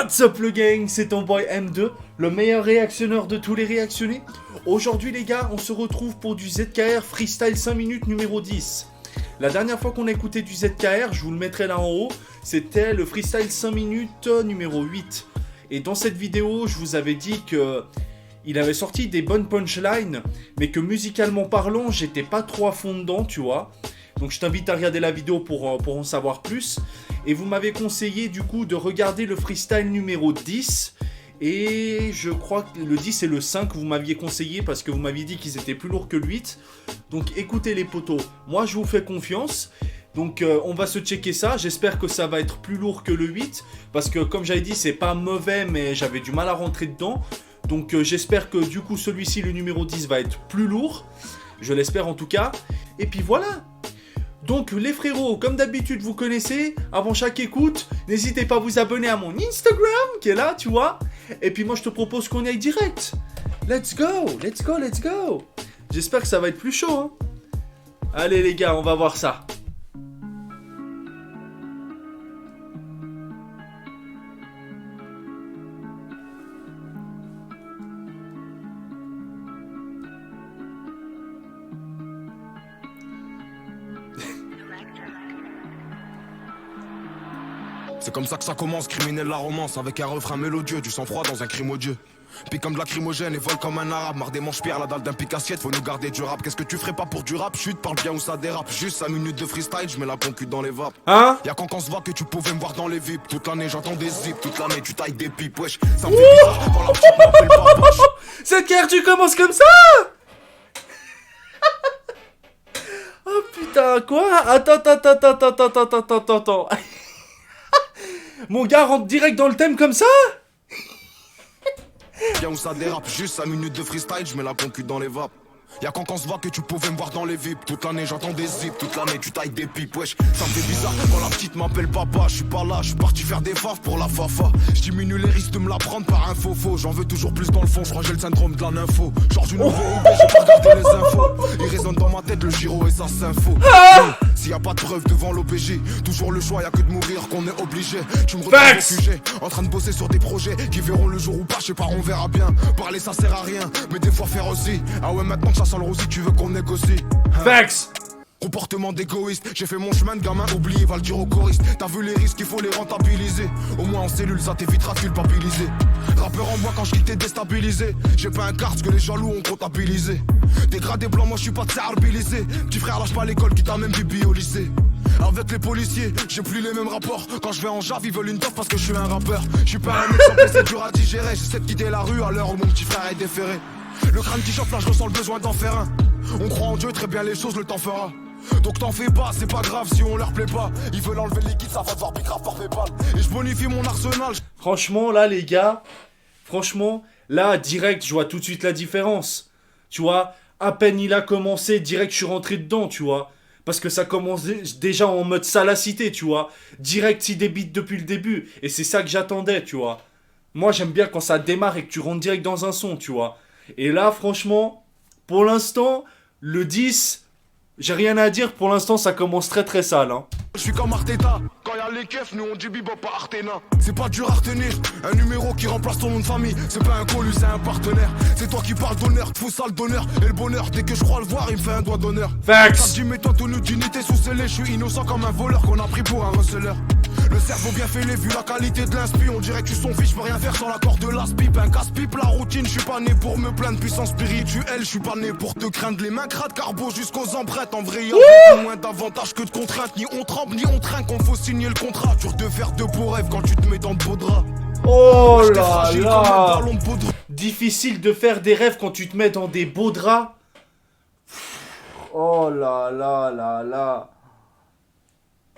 What's up le gang, c'est ton boy M2, le meilleur réactionneur de tous les réactionnés. Aujourd'hui les gars, on se retrouve pour du ZKR Freestyle 5 minutes numéro 10. La dernière fois qu'on a écouté du ZKR, je vous le mettrai là en haut, c'était le Freestyle 5 minutes numéro 8. Et dans cette vidéo, je vous avais dit que il avait sorti des bonnes punchlines, mais que musicalement parlant, j'étais pas trop à fond dedans, tu vois. Donc je t'invite à regarder la vidéo pour en savoir plus. Et vous m'avez conseillé du coup de regarder le freestyle numéro 10. Et je crois que le 10 et le 5 vous m'aviez conseillé parce que vous m'aviez dit qu'ils étaient plus lourds que le 8. Donc écoutez les potos, moi je vous fais confiance. Donc on va se checker ça, j'espère que ça va être plus lourd que le 8. Parce que comme j'avais dit, c'est pas mauvais mais j'avais du mal à rentrer dedans. Donc j'espère que du coup celui-ci, le numéro 10, va être plus lourd. Je l'espère en tout cas. Et puis voilà. Donc les frérots, comme d'habitude vous connaissez, avant chaque écoute, n'hésitez pas à vous abonner à mon Instagram qui est là, tu vois. Et puis moi je te propose qu'on y aille direct. Let's go, let's go, let's go. J'espère que ça va être plus chaud, hein. Allez les gars, on va voir ça. C'est comme ça que ça commence, criminel la romance, avec un refrain mélodieux, du sang-froid dans un crime odieux. Pique comme de lacrymogène et vole comme un arabe, marre des manches pierres, la dalle d'un pic assiette, faut nous garder du rap. Qu'est-ce que tu ferais pas pour du rap? Chute, parle bien ou ça dérape. Juste 5 minutes de freestyle, je mets la concu dans les vapes. Hein? Y'a quand on se voit que tu pouvais me voir dans les VIP. Toute l'année j'entends des zips, toute l'année tu tailles des pipes, wesh. Ça me fait bizarre quand la petite m'appelle papa. ZKR, tu commences comme ça? Oh putain, quoi? Attends. Mon gars rentre direct dans le thème comme ça? Bien où ça dérape, juste 5 minutes de freestyle, je mets la concu dans les vapes. Y'a quand on se voit que tu pouvais me voir dans les VIP. Toute l'année j'entends des zips, toute l'année tu tailles des pipes, wesh. Ça me fait bizarre quand la petite m'appelle papa. Je suis pas là, je suis parti faire des faves pour la fafa. Je diminue les risques de me la prendre par un faux. J'en veux toujours plus dans le fond, je crois que j'ai le syndrome de la nympho. Genre du nouveau OB, j'ai pas regardé les infos. Il résonne dans ma tête le giro et ça s'info. S'il y a pas de preuve devant l'OPJ, toujours le choix, y'a que de mourir qu'on est obligé. Tu me retrouves au sujet, en train de bosser sur des projets qui verront le jour ou pas, je sais pas, on verra bien. Parler ça sert à rien, mais des fois faire aussi. Ah ouais, maintenant que ça sent le rosy, tu veux qu'on négocie. Facts. Comportement d'égoïste, j'ai fait mon chemin de gamin, oublié, va le dire au choriste. T'as vu les risques, il faut les rentabiliser. Au moins en cellule, ça t'évitera de culpabiliser. Rappeur en moi quand je quitte t'es déstabilisé. J'ai pas un carte que les jaloux ont comptabilisé. Dégradé blanc, moi je suis pas de cerbilisé. Petit frère lâche pas l'école qui t'a même bibi au lycée. Avec les policiers, j'ai plus les mêmes rapports. Quand je vais en jave, ils veulent une toffe parce que je suis un rappeur. Je suis pas un exemple, c'est dur à digérer. J'essaie de quitter la rue à l'heure où mon petit frère est déféré. Le crâne qui chauffe là, je ressens le besoin d'en faire un. On croit en Dieu, très bien les choses, le temps fera. Donc t'en fais pas, c'est pas grave si on leur plaît pas. Ils veulent enlever le liquide, ça va devoir bicrave par Paypal. Et je bonifie mon arsenal. Franchement, là, les gars, là, direct, je vois tout de suite la différence. Tu vois, à peine il a commencé, direct, je suis rentré dedans, tu vois. Parce que ça commence déjà en mode salacité, tu vois. Direct, il débite depuis le début. Et c'est ça que j'attendais, tu vois. Moi, j'aime bien quand ça démarre et que tu rentres direct dans un son, tu vois. Et là, franchement, pour l'instant, le 10... J'ai rien à dire, pour l'instant ça commence très très sale, hein. Je suis comme Arteta, quand y'a les keufs, nous on dit bebop à Artena. C'est pas dur à retenir, un numéro qui remplace ton nom de famille. C'est pas un colu, c'est un partenaire. C'est toi qui parles d'honneur, te fous ça le donneur. Et le bonheur, dès que je crois le voir, il me fait un doigt d'honneur. Facts. Ça dit mets-toi tenue d'unité sous scellé. Je suis innocent comme un voleur qu'on a pris pour un receleur. Le cerveau bien fêlé, vu la qualité de l'inspi. On dirait que tu son fils, je peux rien faire sans l'accord de l'as-pipe. Un casse-pipe, la routine, je suis pas né pour me plaindre. Puissance spirituelle, je suis pas né pour te craindre. Les mains crades, carbo jusqu'aux empreintes. En vrai, y'a beaucoup moins d'avantages que de contraintes. Ni on tremble, ni on trinque, on faut signer le contrat. Dur de faire de beaux rêves quand tu te mets dans de beaux draps. Oh là là. Difficile de faire des rêves quand tu te mets dans des beaux draps. Oh là là là là.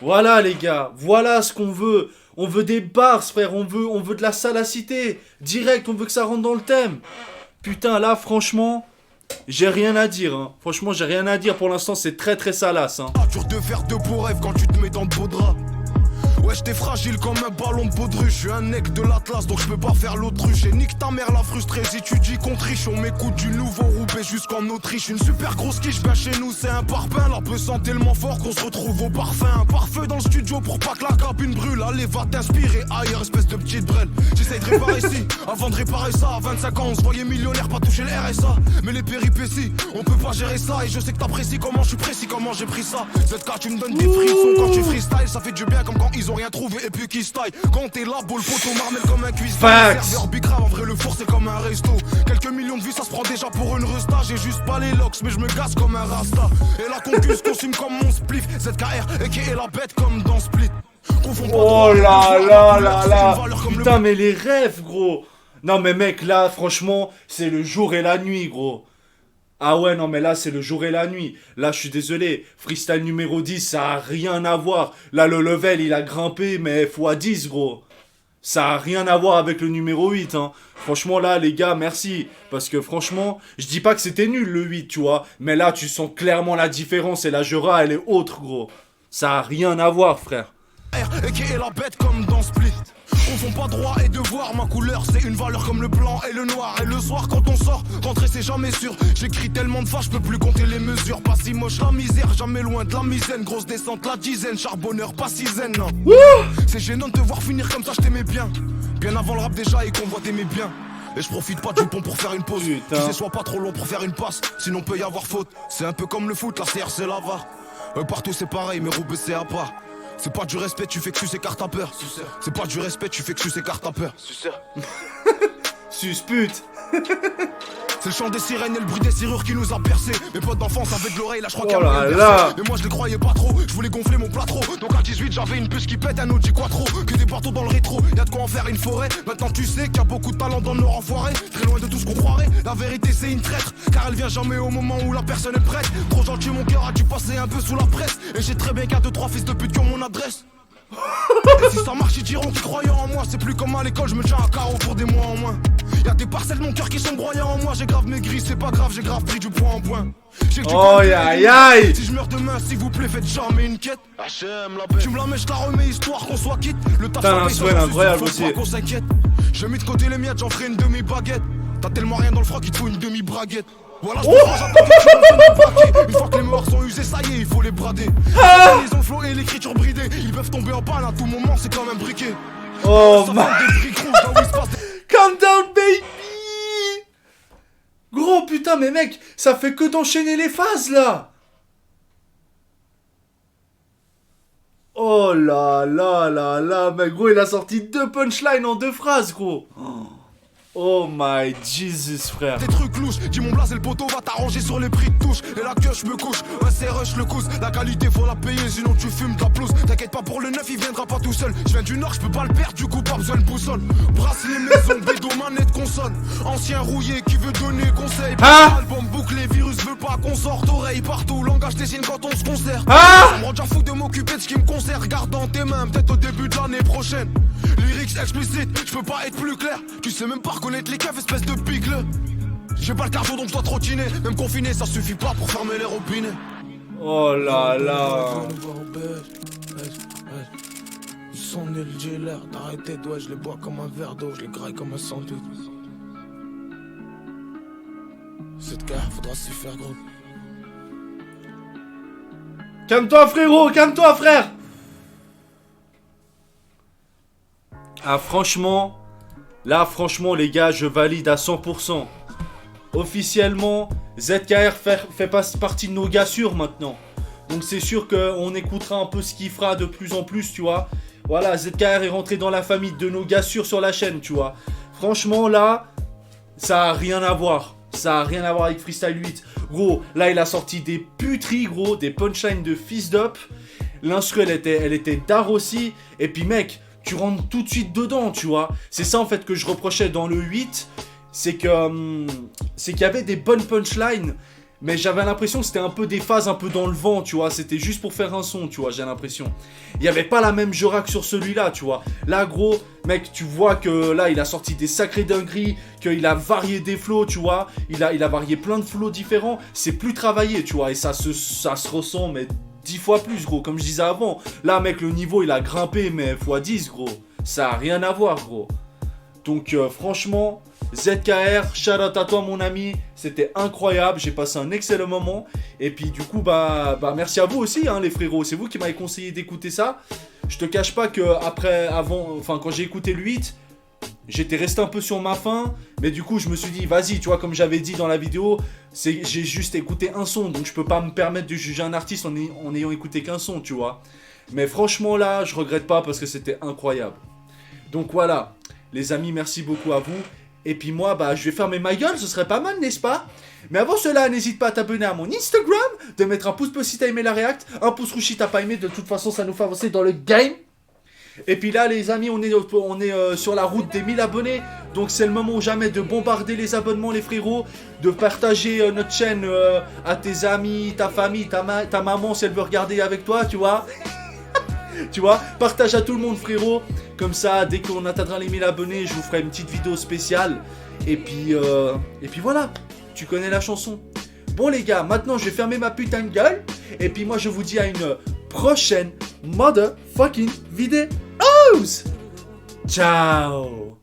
Voilà les gars, voilà ce qu'on veut. On veut des bars frère, on veut de la salacité. Direct, on veut que ça rentre dans le thème. Putain là franchement, j'ai rien à dire, hein. Franchement j'ai rien à dire, pour l'instant c'est très très salace, hein. Dur de faire de beaux rêves quand tu te mets dans de beaux draps. Ouais, j'étais fragile comme un ballon de baudruche. Je suis un mec de l'Atlas, donc je peux pas faire l'autruche. Et nique ta mère la frustrée, si tu dis qu'on triche. On m'écoute du nouveau Roubaix jusqu'en Autriche. Une super grosse quiche, ben chez nous c'est un parpaing. La peu sent tellement fort qu'on se retrouve au parfum. Un pare-feu dans le studio pour pas que la cabine brûle. Allez, va t'inspirer ailleurs, espèce de petite brêle. J'essaye de réparer ici, avant de réparer ça. À 25 ans, on se voyait millionnaire, pas toucher le RSA. Mais les péripéties, on peut pas gérer ça. Et je sais que t'apprécies comment je suis précis, comment j'ai pris ça. ZK, tu me donnes des frissons quand tu freestyle. Ça fait du bien comme quand ils ont rien trouvé et puis qu'ils se taillent. Quand t'es là, beau le poteau marmel comme un cuisse. Serveur big grave, en vrai le four c'est comme un resto. Quelques millions de vues ça se prend déjà pour une resta. J'ai juste pas les locks mais je me gasse comme un rasta. Et la concuse consume comme mon spliff. ZKR et qui est la bête comme dans Split. Oh là là là là. Putain mais les rêves gros. Non mais mec là franchement c'est le jour et la nuit gros. Ah ouais, non, mais là, c'est le jour et la nuit. Là, je suis désolé. Freestyle numéro 10, ça a rien à voir. Là, le level, il a grimpé, mais x10, gros. Ça a rien à voir avec le numéro 8, hein. Franchement, là, les gars, merci. Parce que, franchement, je dis pas que c'était nul, le 8, tu vois. Mais là, tu sens clairement la différence. Et la Jura, elle est autre, gros. Ça a rien à voir, frère. Et qui est la bête comme dans Split. Confond pas droit et devoir, ma couleur c'est une valeur comme le blanc et le noir. Et le soir quand on sort, rentrer c'est jamais sûr. J'écris tellement de fois, je peux plus compter les mesures. Pas si moche la misère, jamais loin de la misaine. Grosse descente la dizaine, charbonneur pas si zen. C'est gênant de te voir finir comme ça, je t'aimais bien. Bien avant le rap déjà et qu'on voit t'aimer bien. Et je profite pas du pont pour faire une pause. Tu sais, sois pas trop long pour faire une passe, sinon peut y avoir faute. C'est un peu comme le foot, la CR c'est la VAR. Partout c'est pareil, mais Roubaix c'est à part. C'est pas du respect, tu fais que sucer carte à peur. C'est pas du respect, tu fais que sucer carte à peur. Suspute. C'est le chant des sirènes et le bruit des serrures qui nous a percé. Mes potes d'enfance avaient de l'oreille, là je crois qu'il y a là. Mais moi je les croyais pas trop, je voulais gonfler mon plâtreau. Donc à 18 j'avais une puce qui pète, un Audi Quattro. Que des bateaux dans le rétro, y'a de quoi en faire une forêt. Maintenant tu sais qu'il y a beaucoup de talent dans le Nord enfoiré. Très loin de tout ce qu'on croirait, la vérité c'est une traître. Car elle vient jamais au moment où la personne est prête. Trop gentil mon cœur a dû passer un peu sous la presse. Et j'ai très bien qu'à 2-3 fils de pute qui ont mon adresse. Et si ça marche ils diront qu'ils croyaient en moi. C'est plus comme à l'école, je me tiens à carreau pour des mois en moins. Y'a des parcelles de mon cœur qui sont broyées en moi. J'ai grave maigri, c'est pas grave, j'ai grave pris du point en point. Oh aïe aïe. Si je meurs demain, s'il vous plaît, faites jamais une quête. Tu me la mets, je la remets histoire qu'on soit quitte. Le taf ça paye, incroyable aussi. Qu'on s'inquiète. J'ai mis de côté les miettes, j'en ferai une demi-baguette. T'as tellement rien dans le froc, il te faut une demi-braguette. Voilà, je une fois que les morts sont usés, ça y est, il faut les brader. Ils ont flow et l'écriture bridée. Ils peuvent tomber en panne à tout moment, c'est comme un briquet. Oh man. Calm down, baby. Gros putain, mais mec, ça fait que d'enchaîner les phases là. Oh là là là là, mais gros, il a sorti 2 punchlines en 2 phrases, gros. Oh my Jesus, frère. Des trucs louches, dis mon blaze et le poteau va t'arranger sur les prix de touche. Et la queue, je me couche, un serreux, le cousse. La qualité, faut la payer, sinon tu fumes ta pelouse. T'inquiète pas pour le neuf, il viendra pas tout seul. Je viens du nord, je peux pas le perdre, du coup, pas besoin de boussole. Bracelet, maison, bédo, manette, console. Ancien rouillé qui veut donner conseil. Album bouclé, virus veut pas qu'on sorte. Oreille partout, langage des signes quand on se concerte. Ça me rend déjà fou de m'occuper de ce qui me concerne. Regarde dans tes mains, peut-être au début de l'année prochaine. Lyrics explicites, je peux pas être plus clair. Tu sais même pas reconnaître les caves, espèce de bigle. J'ai pas le cardio donc je dois trottiner. Même confiné, ça suffit pas pour fermer les robinets. Oh là là. Ils sont nuls, j'ai l'air d'arrêter. Ouais, je les bois comme un verre d'eau, je les graille comme un sandwich. Cette carte, faudra s'y faire gros. Calme-toi frérot, calme-toi frère. Ah franchement, là franchement les gars, je valide à 100%. Officiellement, ZKR fait partie de nos gars sûrs maintenant. Donc c'est sûr qu'on écoutera un peu ce qu'il fera de plus en plus, tu vois. Voilà, ZKR est rentré dans la famille de nos gars sûrs sur la chaîne, tu vois. Franchement là, ça a rien à voir. Ça a rien à voir avec Freestyle 8. Gros, là il a sorti des puteries gros, des punchlines de fils d'up. L'instru elle était d'art aussi. Et puis mec, tu rentres tout de suite dedans, tu vois. C'est ça en fait que je reprochais dans le 8. C'est qu'il y avait des bonnes punchlines. Mais j'avais l'impression que c'était un peu des phases un peu dans le vent, tu vois. C'était juste pour faire un son, tu vois, j'ai l'impression. Il n'y avait pas la même Jura que sur celui-là, tu vois. Là, gros, mec, tu vois que là, il a sorti des sacrés dingueries, qu'il a varié des flows, tu vois. Il a varié plein de flows différents. C'est plus travaillé, tu vois. Et ça se ressent, mais 10 fois plus, gros, comme je disais avant. Là, mec, le niveau, il a grimpé, mais x10, gros. Ça a rien à voir, gros. Donc, franchement, ZKR, shout out à toi, mon ami. C'était incroyable. J'ai passé un excellent moment. Et puis, du coup, merci à vous aussi, hein, les frérots. C'est vous qui m'avez conseillé d'écouter ça. Je te cache pas que quand j'ai écouté le 8, j'étais resté un peu sur ma faim. Mais du coup, je me suis dit, vas-y, tu vois, comme j'avais dit dans la vidéo, j'ai juste écouté un son. Donc, je peux pas me permettre de juger un artiste en ayant écouté qu'un son, tu vois. Mais franchement, là, je regrette pas parce que c'était incroyable. Donc, voilà. Les amis, merci beaucoup à vous. Et puis moi, je vais fermer ma gueule, ce serait pas mal, n'est-ce pas? Mais avant cela, n'hésite pas à t'abonner à mon Instagram, de mettre un pouce bleu si t'as aimé la react, un pouce rouge si t'as pas aimé, de toute façon, ça nous fait avancer dans le game. Et puis là, les amis, on est sur la route des 1000 abonnés, donc c'est le moment ou jamais de bombarder les abonnements, les frérots, de partager notre chaîne à tes amis, ta famille, ta maman, si elle veut regarder avec toi, tu vois. Tu vois, partage à tout le monde, frérot. Comme ça, dès qu'on atteindra les 1000 abonnés, je vous ferai une petite vidéo spéciale. Et puis voilà, tu connais la chanson. Bon les gars, maintenant je vais fermer ma putain de gueule. Et puis moi je vous dis à une prochaine motherfucking vidéo. Ciao.